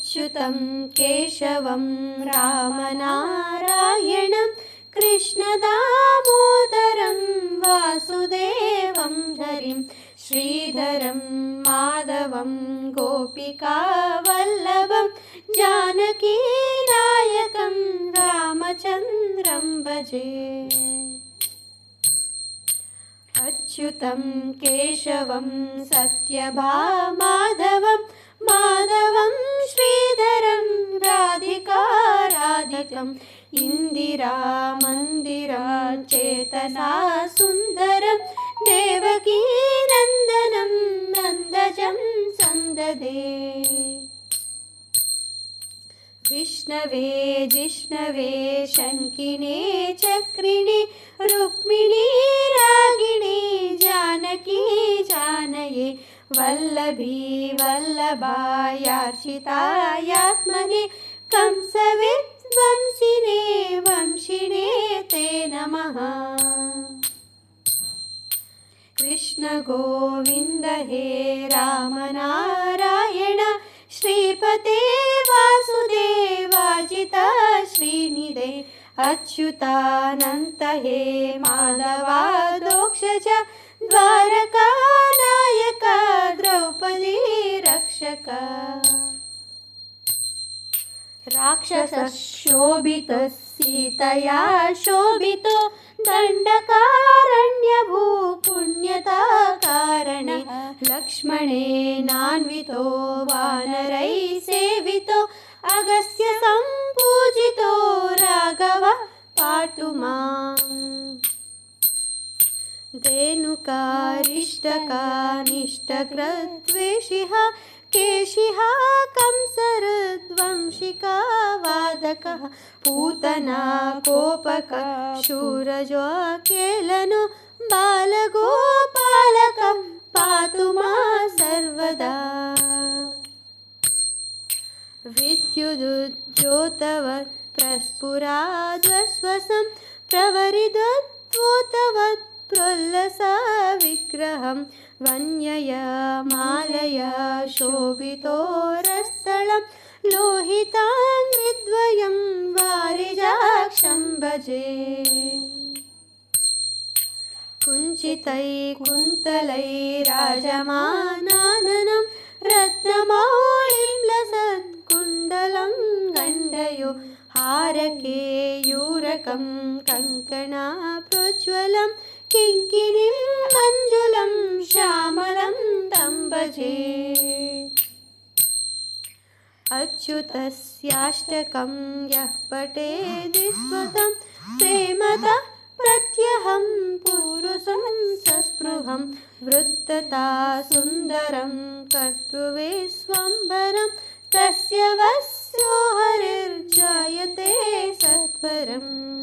अच्युतं केशवं रामनारायणं कृष्णदामोदरं वासुदेवं हरिं श्रीधरं माधवं गोपिकावल्लभं जानकीनायकं रामचन्द्रं भजे। अच्युतं केशवं सत्यभामाधवं माधवं श्रीधरं राधिकाराधितं इन्दिरामन्दिरं चेतना सुन्दरं देवकीनन्दनं नन्दजं सन्ददे। विष्णवे जिष्णवे शङ्किने चक्रिणे रुक्मिणी रागिणी जानकी जानये वल्लभी वल्लभायार्चितायात्मने कंसविध्वंसिने वंशिने ते नमः। कृष्ण गोविन्द हे रामनारायण श्रीपते वासुदेवाजिता श्रीनिधे अच्युतानन्त हे माधवादोक्षज द्वारकानायक द्रौपदी रक्षक। राक्षसशोभितः सीतया शोभितो दण्डकारण्यभूपुण्यता कारणे लक्ष्मणेनान्वितो वानरैः सेवितो अगस्त्य सम्पूजितो राघव पातु माम्। धेनुकारिष्टकानिष्टकृद्वेषिः केशिः कंसरुद्वंशिका वादकः पूतना कोपक शूरजो केलनो बालगोपालक पातु मां सर्वदा। विद्युदुज्योतवत् प्रस्फुराद्वस्वसं प्रवरिदोत्वोतवत् प्रोल्लसा विग्रहं वन्यया मालया शोभितोरस्थलं लोहिताङ्घ्रिद्वयं वारिजाक्षं भजे। कुञ्चितैः कुन्तलैराजमानाननं रत्नमौलिं लसत्कुण्डलं गण्डयो हारकेयूरकं कङ्कणा प्रोज्ज्वलं किङ्किणीं मञ्जुलं श्यामलं तं भजे। अच्युतस्याष्टकं यः पठेद्विस्मृतं प्रेमतः प्रत्यहं पुरुषं सस्पृहं वृत्तता सुन्दरं कर्तृविश्वम्भरं तस्य वस्यो हरिर्जायते सत्वरम्।